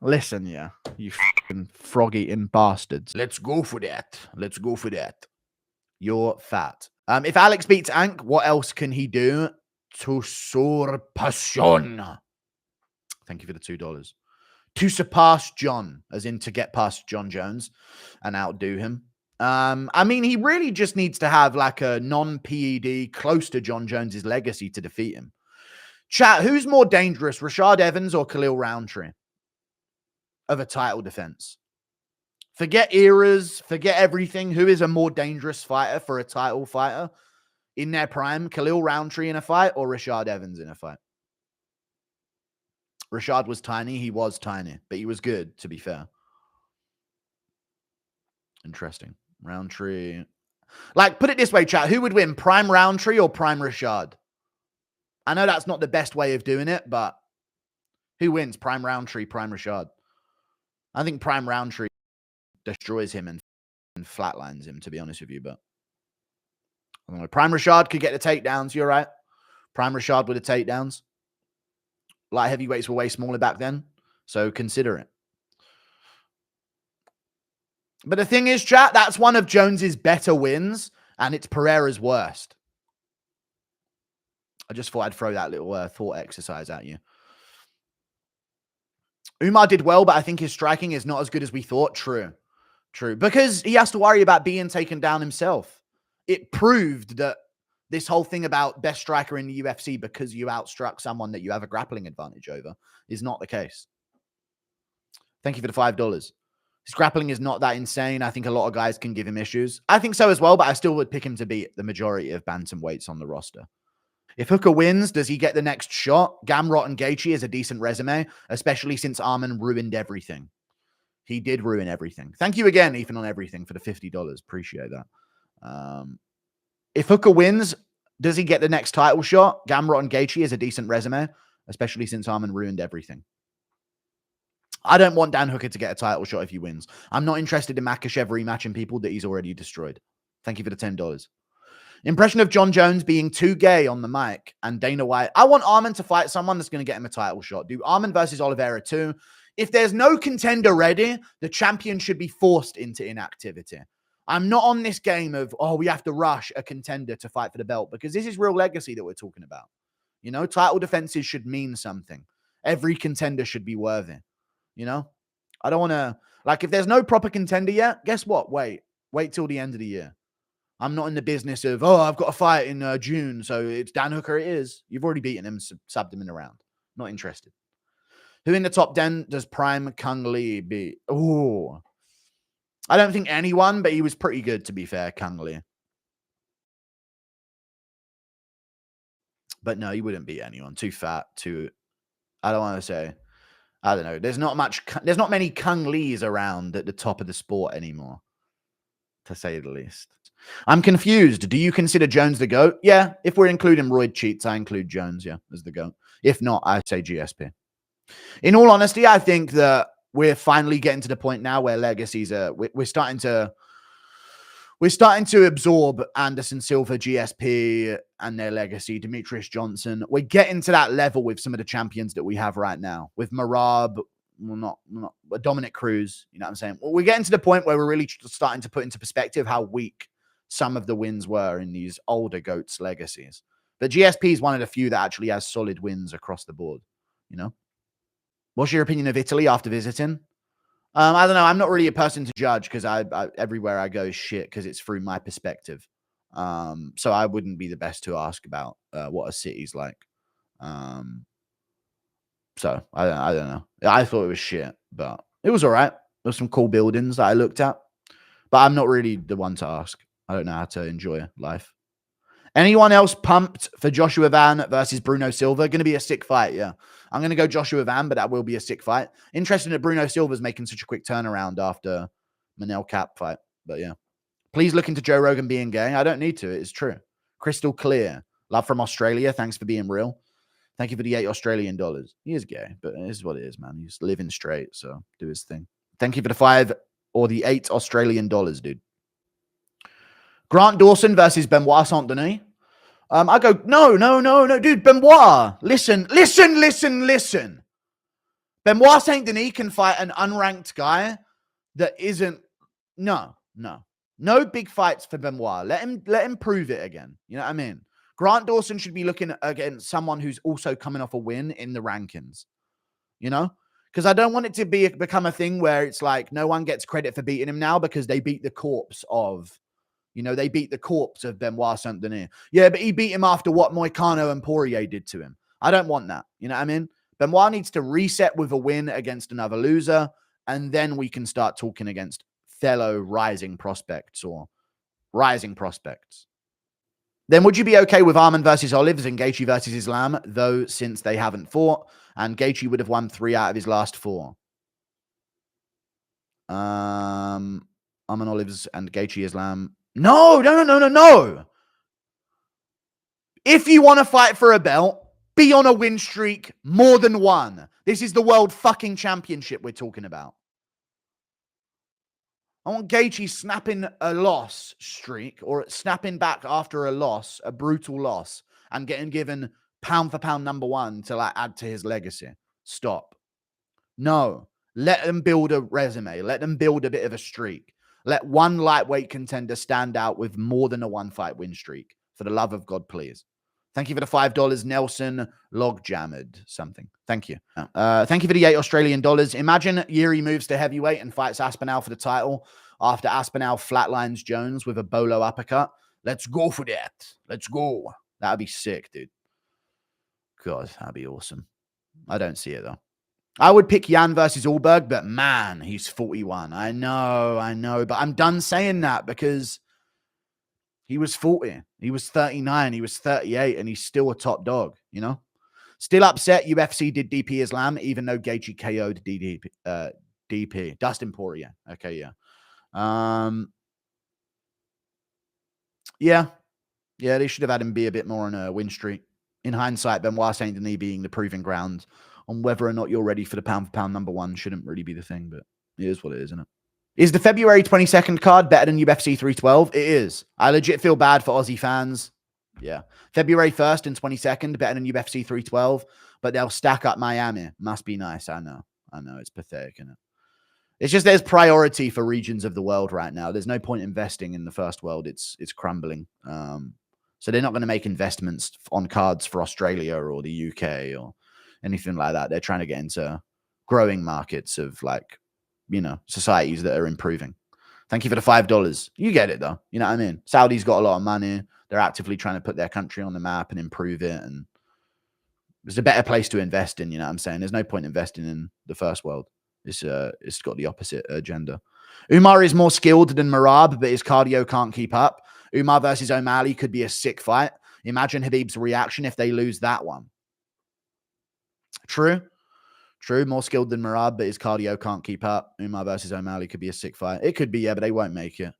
Listen, yeah, you fucking frog-eating bastards. Let's go for that. Let's go for that. You're fat. If Alex beats Ank, what else can he do to surpassion? Thank you for the $2. To surpass John, as in to get past John Jones and outdo him. I mean, he really just needs to have like a non-PED close to John Jones's legacy to defeat him. Chat, who's more dangerous, Rashad Evans or Khalil Roundtree of a title defense? Forget eras, forget everything. Who is a more dangerous fighter for a title fighter in their prime? Khalil Roundtree in a fight or Rashad Evans in a fight? Rashad was tiny. He was tiny, but he was good, to be fair. Interesting. Roundtree. Like, put it this way, chat. Who would win, prime Roundtree or prime Rashad? I know that's not the best way of doing it, but who wins, prime Roundtree, prime Rashad? I think prime Roundtree destroys him and flatlines him, to be honest with you, but I don't know. Prime Rashad could get the takedowns. You're right. Prime Rashad with the takedowns. Light heavyweights were way smaller back then, so consider it. But the thing is, chat, that's one of Jones's better wins, and it's Pereira's worst. I just thought I'd throw that little thought exercise at you. Umar did well, but I think his striking is not as good as we thought. True. Because he has to worry about being taken down himself. It proved that this whole thing about best striker in the UFC because you outstruck someone that you have a grappling advantage over is not the case. Thank you for the $5. His grappling is not that insane. I think a lot of guys can give him issues. I think so as well, but I still would pick him to beat the majority of bantamweights on the roster. If Hooker wins, does he get the next shot? Gamrot and Gaethje is a decent resume, especially since Arman ruined everything. He did ruin everything. Thank you again, Ethan, on everything for the $50. Appreciate that. If Hooker wins, does he get the next title shot? Gamrot and Gaethje is a decent resume, especially since Arman ruined everything. I don't want Dan Hooker to get a title shot if he wins. I'm not interested in Makhachev rematching people that he's already destroyed. Thank you for the $10. Impression of John Jones being too gay on the mic and Dana White. I want Arman to fight someone that's going to get him a title shot. Do Arman versus Oliveira 2. If there's no contender ready, the champion should be forced into inactivity. I'm not on this game of, oh, we have to rush a contender to fight for the belt, because this is real legacy that we're talking about. You know, title defenses should mean something. Every contender should be worthy. You know, I don't want to, like, if there's no proper contender yet, guess what? Wait till the end of the year. I'm not in the business of, oh, I've got a fight in June, so it's Dan Hooker. It is. You've already beaten him, subbed him in a round. Not interested. Who in the top 10 does prime Kung Lee beat? Oh, I don't think anyone, but he was pretty good, to be fair, Kung Lee. But no, he wouldn't beat anyone. Too fat, I don't want to say. I don't know. There's not many Kung Lees around at the top of the sport anymore, to say the least. I'm confused. Do you consider Jones the GOAT? Yeah. If we're including roid cheats, I include Jones, yeah, as the GOAT. If not, I say GSP. In all honesty, I think that we're finally getting to the point now where legacies are, we're starting to absorb Anderson Silva, GSP, and their legacy, Demetrius Johnson. We're getting to that level with some of the champions that we have right now. With Marab, not Dominic Cruz, you know what I'm saying? We're getting to the point where we're really starting to put into perspective how weak some of the wins were in these older GOATs' legacies. But GSP is one of the few that actually has solid wins across the board, you know? What's your opinion of Italy after visiting? I don't know. I'm not really a person to judge because I everywhere I go is shit because it's through my perspective. So I wouldn't be the best to ask about what a city's like. So I don't know. I thought it was shit, but it was all right. There were some cool buildings that I looked at, but I'm not really the one to ask. I don't know how to enjoy life. Anyone else pumped for Joshua Van versus Bruno Silva? Going to be a sick fight, yeah. I'm going to go Joshua Van, but that will be a sick fight. Interesting that Bruno Silva's making such a quick turnaround after Manel Cap fight, but yeah. Please look into Joe Rogan being gay. I don't need to. It's true. Crystal clear. Love from Australia. Thanks for being real. Thank you for the $8 Australian. He is gay, but it is what it is, man. He's living straight, so do his thing. Thank you for the $5 or the $8 Australian, dude. Grant Dawson versus Benoit Saint-Denis. I go, no, dude, Benoit. Listen. Benoit Saint Denis can fight an unranked guy that isn't. No big fights for Benoit. Let him prove it again. You know what I mean? Grant Dawson should be looking against someone who's also coming off a win in the rankings. You know, because I don't want it to become a thing where it's like no one gets credit for beating him now because they beat the corpse of. They beat the corpse of Benoit Saint Denis. Yeah, but he beat him after what Moicano and Poirier did to him. I don't want that. You know what I mean? Benoit needs to reset with a win against another loser, and then we can start talking against fellow rising prospects or rising prospects. Then would you be okay with Arman versus Olives and Gaethje versus Islam, though, since they haven't fought, and Gaethje would have won 3 out of his last 4? Arman Olives and Gaethje Islam. No. If you want to fight for a belt, be on a win streak more than 1. This is the world fucking championship we're talking about. I want Gaethje snapping a loss streak or snapping back after a loss, a brutal loss, and getting given pound for pound number 1 to like add to his legacy. Stop. No. Let them build a resume. Let them build a bit of a streak. Let one lightweight contender stand out with more than a 1-fight win streak. For the love of God, please. Thank you for the $5, Nelson Logjammed something. Thank you. Thank you for the $8 Australian. Imagine Yuri moves to heavyweight and fights Aspinall for the title after Aspinall flatlines Jones with a bolo uppercut. Let's go for that. Let's go. That'd be sick, dude. God, that'd be awesome. I don't see it, though. I would pick Jan versus Allberg, but man, he's 41. I know. But I'm done saying that because he was 40. He was 39. He was 38, and he's still a top dog, you know? Still upset UFC did DP Islam, even though Gaethje KO'd DP. Dustin Poirier. Okay, yeah. Yeah, they should have had him be a bit more on a win streak. In hindsight, Benoit Saint Denis being the proving ground on whether or not you're ready for the pound-for-pound number 1 shouldn't really be the thing, but it is what it is, isn't it? Is the February 22nd card better than UFC 312? It is. I legit feel bad for Aussie fans. Yeah. February 1st and 22nd, better than UFC 312, but they'll stack up Miami. Must be nice. I know. It's pathetic, isn't it? It's just there's priority for regions of the world right now. There's no point investing in the first world. It's crumbling. So they're not going to make investments on cards for Australia or the UK or anything like that. They're trying to get into growing markets of societies that are improving. Thank you for the $5. You get it though. You know what I mean? Saudi's got a lot of money. They're actively trying to put their country on the map and improve it. And it's a better place to invest in. You know what I'm saying? There's no point investing in the first world. It's got the opposite agenda. Umar is more skilled than Merab, but his cardio can't keep up. Umar versus O'Malley could be a sick fight. Imagine Khabib's reaction if they lose that one. True. More skilled than Merab, but his cardio can't keep up. Umar versus O'Malley could be a sick fight. It could be, yeah, but they won't make it.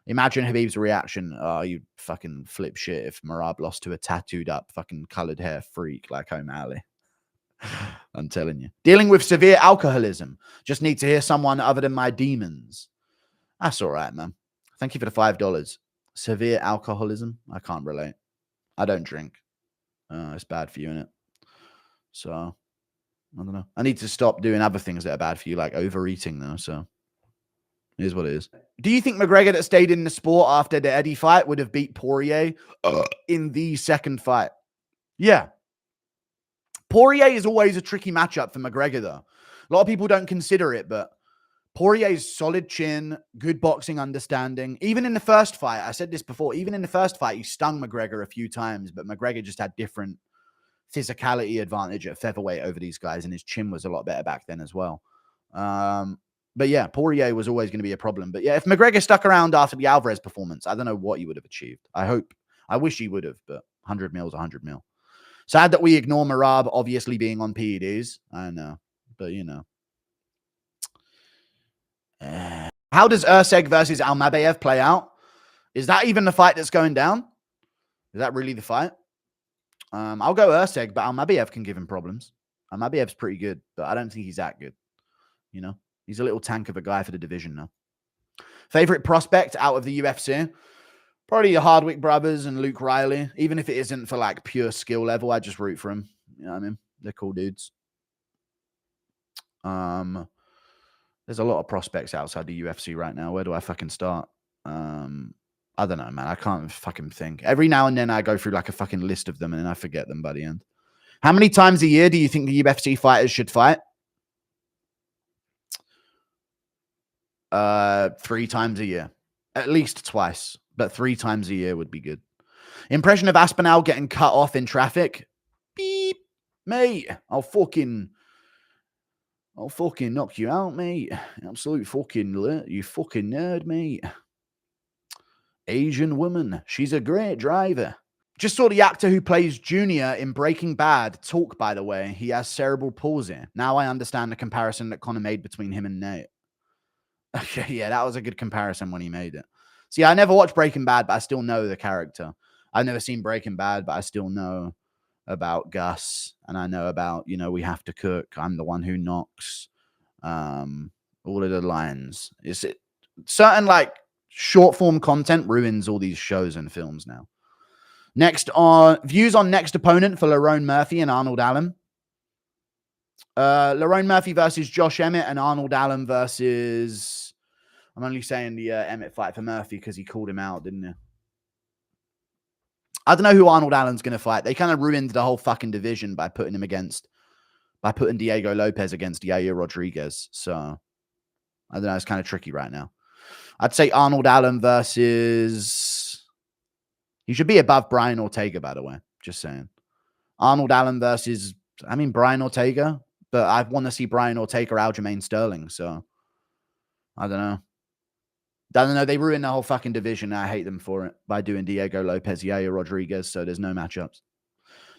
Imagine Khabib's reaction. Oh, you fucking flip shit if Merab lost to a tattooed up fucking colored hair freak like O'Malley. I'm telling you. Dealing with severe alcoholism. Just need to hear someone other than my demons. That's all right, man. Thank you for the $5. Severe alcoholism? I can't relate. I don't drink. It's bad for you, innit? So, I don't know. I need to stop doing other things that are bad for you, like overeating, though. So, it is what it is. Do you think McGregor that stayed in the sport after the Eddie fight would have beat Poirier in the second fight? Yeah. Poirier is always a tricky matchup for McGregor, though. A lot of people don't consider it, but Poirier's solid chin, good boxing understanding. Even in the first fight, I said this before, even in the first fight, he stung McGregor a few times, but McGregor just had different physicality advantage at featherweight over these guys, and his chin was a lot better back then as well. But yeah, Poirier was always going to be a problem. But yeah, if McGregor stuck around after the Alvarez performance, I don't know what he would have achieved. I wish he would have, but 100 mil is 100 mil. Sad that we ignore Merab obviously being on PEDs. I know, but you know. How does Urseg versus Almabayev play out? Is that even the fight that's going down? Is that really the fight? I'll go Urseg, but Almabayev can give him problems. Almabayev's pretty good, but I don't think he's that good. You know, he's a little tank of a guy for the division now. Favorite prospect out of the UFC? Probably the Hardwick brothers and Luke Riley. Even if it isn't for like pure skill level, I just root for him. You know what I mean? They're cool dudes. There's a lot of prospects outside the UFC right now. Where do I fucking start? I don't know, man. I can't fucking think. Every now and then I go through like a fucking list of them and then I forget them by the end. How many times a year do you think the UFC fighters should fight? 3 times a year. At least twice, but 3 times a year would be good. Impression of Aspinall getting cut off in traffic. Beep. Mate, I'll fucking knock you out, mate. Absolute fucking you fucking nerd, mate. Asian woman. She's a great driver. Just saw the actor who plays Junior in Breaking Bad talk, by the way. He has cerebral palsy. Now I understand the comparison that Connor made between him and Nate. Okay, yeah, that was a good comparison when he made it. See, I never watched Breaking Bad, but I still know the character. I've never seen Breaking Bad, but I still know about Gus, and I know about, we have to cook. I'm the one who knocks. All of the lines. Is it certain like short form content ruins all these shows and films now? Next on views on next opponent for Lerone Murphy and Arnold Allen. Lerone Murphy versus Josh Emmett and Arnold Allen versus. I'm only saying the Emmett fight for Murphy because he called him out, didn't he? I don't know who Arnold Allen's going to fight. They kind of ruined the whole fucking division by putting Diego Lopez against Yair Rodriguez. So I don't know. It's kind of tricky right now. I'd say Arnold Allen versus. He should be above Brian Ortega, by the way. Just saying. Arnold Allen versus. Brian Ortega, but I want to see Brian Ortega Aljamain Sterling. So I don't know. They ruined the whole fucking division. I hate them for it by doing Diego Lopez, Yair Rodriguez. So there's no matchups.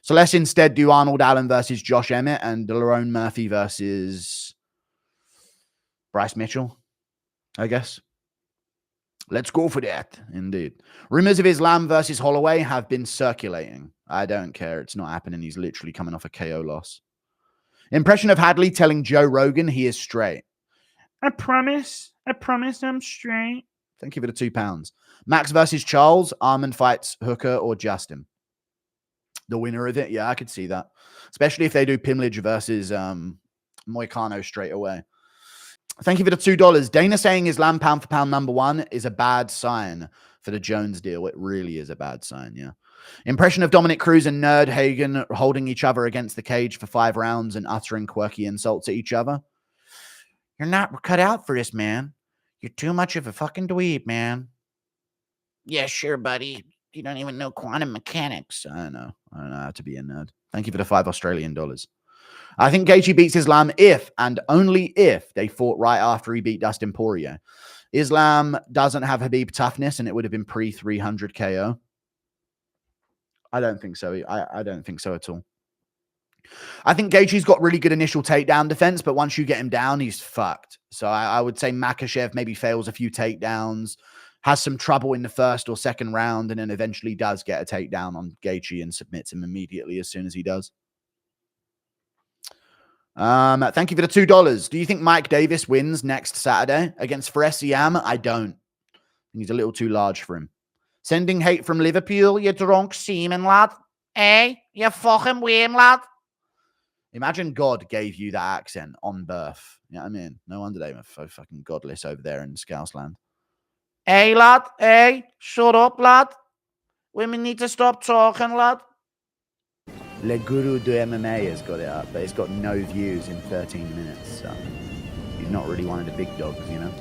So let's instead do Arnold Allen versus Josh Emmett and Lerone Murphy versus Bryce Mitchell, I guess. Let's go for that. Indeed. Rumors of Islam versus Holloway have been circulating. I don't care. It's not happening. He's literally coming off a KO loss. Impression of Hadley telling Joe Rogan he is straight. I promise I'm straight. Thank you for the £2. Max versus Charles. Arman fights Hooker or Justin. The winner of it. Yeah, I could see that. Especially if they do Pimlage versus Moicano straight away. Thank you for the $2. Dana saying Islam pound for pound #1 is a bad sign for the Jones deal. It really is a bad sign, yeah. Impression of Dominic Cruz and Nerd Hagen holding each other against the cage for 5 rounds and uttering quirky insults at each other. You're not cut out for this, man. You're too much of a fucking dweeb, man. Yeah, sure, buddy. You don't even know quantum mechanics. I don't know how to be a nerd. Thank you for the $5 Australian. I think Gaethje beats Islam if and only if they fought right after he beat Dustin Poirier. Islam doesn't have Habib toughness, and it would have been pre-300 KO. I don't think so. I don't think so at all. I think Gaethje's got really good initial takedown defense, but once you get him down, he's fucked. So I would say Makhachev maybe fails a few takedowns, has some trouble in the first or second round, and then eventually does get a takedown on Gaethje and submits him immediately as soon as he does. Thank you for the $2. Do you think Mike Davis wins next Saturday against Faresiam? I don't. He's a little too large for him. Sending hate from Liverpool, you drunk seaman, lad. Eh? You fucking weird, lad. Imagine God gave you that accent on birth. You know what I mean? No wonder they were so fucking godless over there in Scousland. Hey, lad. Hey, shut up, lad. Women need to stop talking, lad. Le Guru de MMA has got it up, but it's got no views in 13 minutes. So he's not really one of the big dogs, you know?